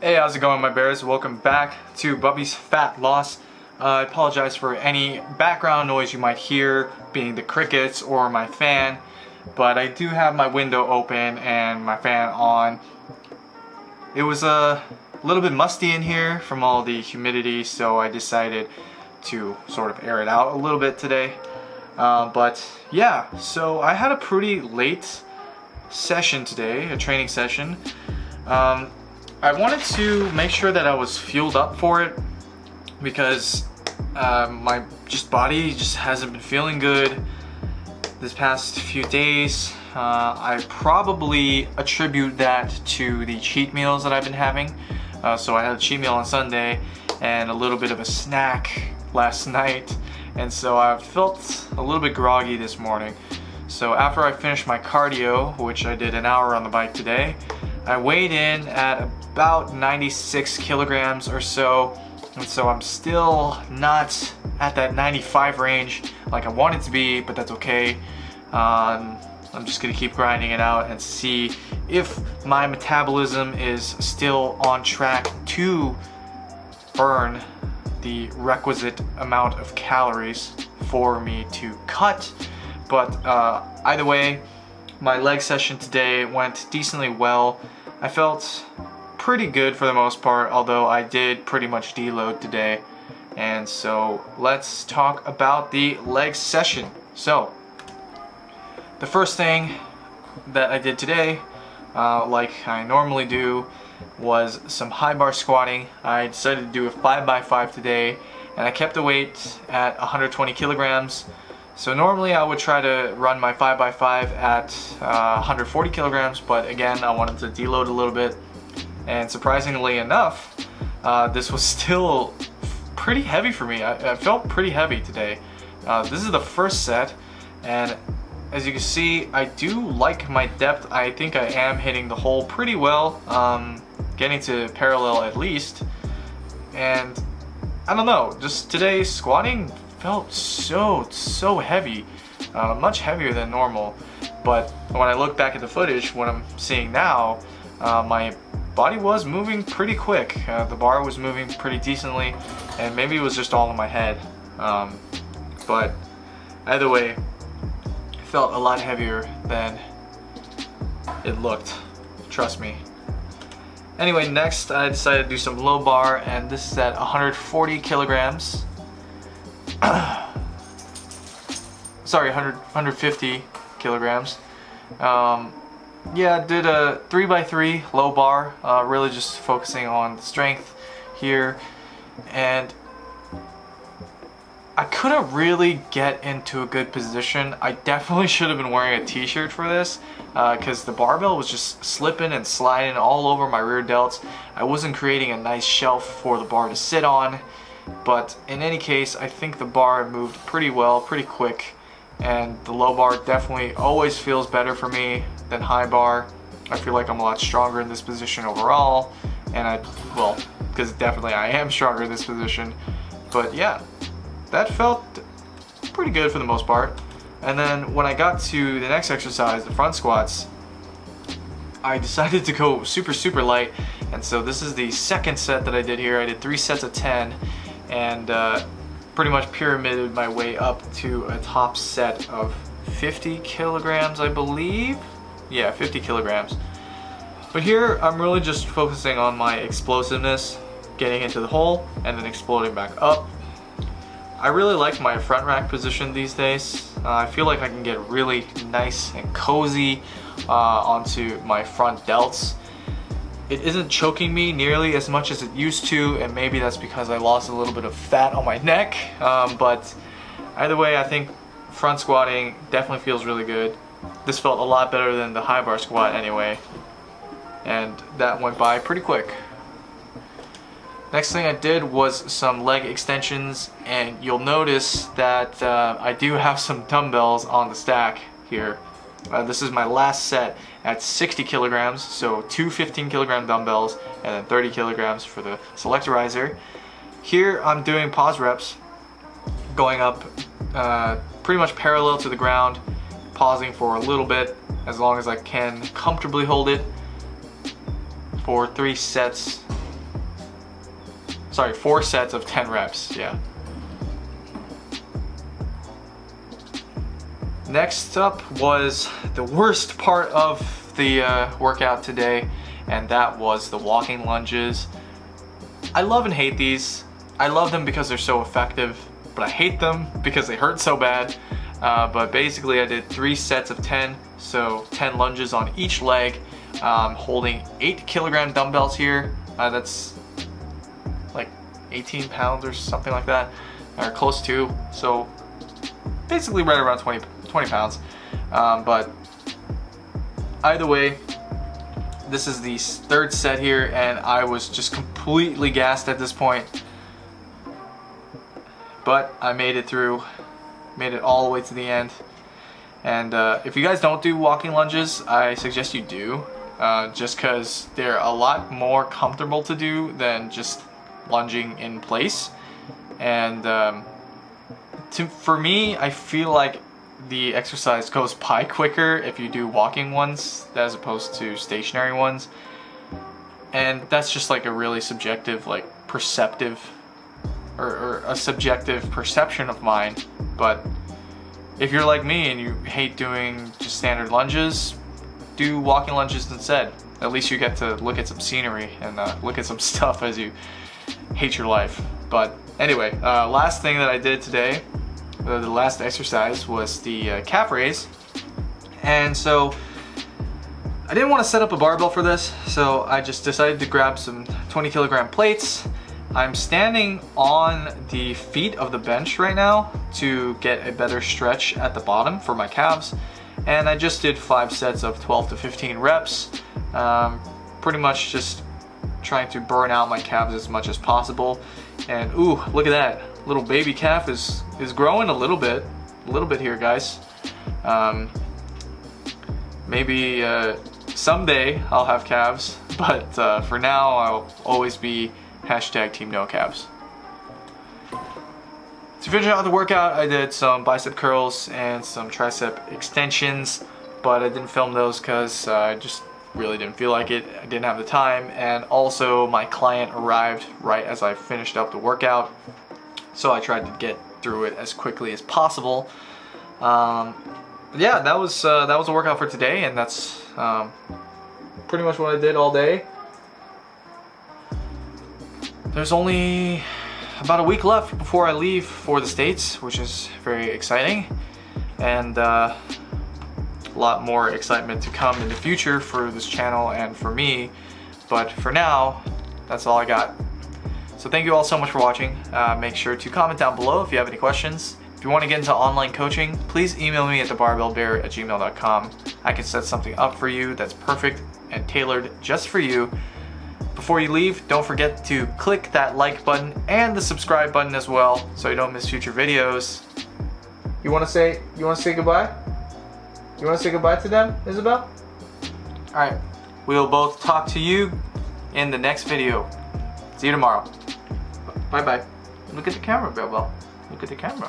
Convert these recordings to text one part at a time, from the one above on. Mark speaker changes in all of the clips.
Speaker 1: Hey, how's it going, my bears? Welcome back to Bubby's Fat Loss. I apologize for any background noise you might hear, being the crickets or my fan, but I do have my window open and my fan on. It was a little bit musty in here from all the humidity, so I decided to sort of air it out a little bit today. But yeah, so I had a pretty late session today, a training session. I wanted to make sure that I was fueled up for it because my body just hasn't been feeling good this past few days. I probably attribute that to the cheat meals that I've been having. So I had a cheat meal on Sunday and a little bit of a snack last night, and so I felt a little bit groggy this morning. So after I finished my cardio, which I did an hour on the bike today, I weighed in at about 96 kilograms or so, and so I'm still not at that 95 range like I want it to be, but that's okay. I'm just gonna keep grinding it out and see if my metabolism is still on track to burn the requisite amount of calories for me to cut. But either way, my leg session today went decently well. I felt pretty good for the most part, although I did pretty much deload today. And so let's talk about the leg session. So the first thing that I did today, like I normally do, was some high bar squatting. I decided to do a 5x5 today, and I kept the weight at 120 kilograms. So normally I would try to run my 5x5 at 140 kilograms, but again, I wanted to deload a little bit. And surprisingly enough, this was still pretty heavy for me. I felt pretty heavy today. This is the first set, and as you can see, I do like my depth. I think I am hitting the hole pretty well, getting to parallel at least. And I don't know, just today squatting felt so heavy, much heavier than normal. But when I look back at the footage, what I'm seeing now, my body was moving pretty quick. The bar was moving pretty decently, and maybe it was just all in my head. But either way, it felt a lot heavier than it looked, trust me. Anyway, next I decided to do some low bar, and this is at 140 kilograms. Sorry, 150 kilograms. Yeah, did a 3x3 low bar, really just focusing on the strength here, and I couldn't really get into a good position. I definitely should have been wearing a t-shirt for this, because the barbell was just slipping and sliding all over my rear delts. I wasn't creating a nice shelf for the bar to sit on, but in any case, I think the bar moved pretty well, pretty quick, and the low bar definitely always feels better for me than high bar. I feel like I'm a lot stronger in this position overall, and well, because definitely I am stronger in this position. But yeah, that felt pretty good for the most part. And then when I got to the next exercise, the front squats, I decided to go super light, and so this is the second set that I did here. I did 3 sets of 10, and pretty much pyramided my way up to a top set of 50 kilograms, I believe. Yeah, 50 kilograms. But here I'm really just focusing on my explosiveness, getting into the hole and then exploding back up. I really like my front rack position these days. I feel like I can get really nice and cozy onto my front delts. It isn't choking me nearly as much as it used to, and maybe that's because I lost a little bit of fat on my neck. But either way, I think front squatting definitely feels really good. This felt a lot better than the high bar squat anyway, and that went by pretty quick. Next thing I did was some leg extensions, and you'll notice that I do have some dumbbells on the stack here. This is my last set at 60 kilograms, so 2 15-kilogram dumbbells and then 30 kilograms for the selectorizer. Here I'm doing pause reps, going up pretty much parallel to the ground, pausing for a little bit as long as I can comfortably hold it. for 4 sets of 10 reps, yeah. Next up was the worst part of the workout today, and that was the walking lunges. I love and hate these. I love them because they're so effective, but I hate them because they hurt so bad. But basically I did 3 sets of 10, so 10 lunges on each leg, holding 8 kilogram dumbbells here. That's like 18 pounds or something like that, or close to, so basically right around 20 pounds. But either way, this is the 3rd set here, and I was just completely gassed at this point. But I made it through, made it all the way to the end. And if you guys don't do walking lunges, I suggest you do, just because they're a lot more comfortable to do than just lunging in place. And for me, I feel like the exercise goes by quicker if you do walking ones as opposed to stationary ones. And that's just like a really subjective, like perceptive, or a subjective perception of mine. But if you're like me and you hate doing just standard lunges, do walking lunges instead. At least you get to look at some scenery and look at some stuff as you hate your life. But anyway, last thing that I did today, the last exercise, was the calf raise. And so I didn't want to set up a barbell for this, so I just decided to grab some 20 kilogram plates. I'm standing on the feet of the bench right now to get a better stretch at the bottom for my calves. And I just did 5 sets of 12 to 15 reps. Pretty much just trying to burn out my calves as much as possible. And ooh, look at that. Little baby calf is growing a little bit here, guys. Maybe someday I'll have calves, but for now I'll always be #Team No Calves. To finish out the workout, I did some bicep curls and some tricep extensions, but I didn't film those because I just really didn't feel like it. I didn't have the time, and also my client arrived right as I finished up the workout, so I tried to get through it as quickly as possible. Yeah, that was a workout for today, and that's pretty much what I did all day. There's only about a week left before I leave for the States, which is very exciting, and a lot more excitement to come in the future for this channel and for me. But for now, that's all I got. So thank you all so much for watching. Make sure to comment down below if you have any questions. If you want to get into online coaching, please email me at thebarbellbear@gmail.com. I can set something up for you that's perfect and tailored just for you. Before you leave, don't forget to click that like button and the subscribe button as well, so you don't miss future videos. You want to say goodbye? You want to say goodbye to them, Isabel? All right, we'll both talk to you in the next video. See you tomorrow. Bye bye. Look at the camera, Bell. Look at the camera.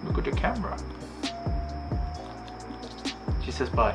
Speaker 1: Look at the camera. She says bye.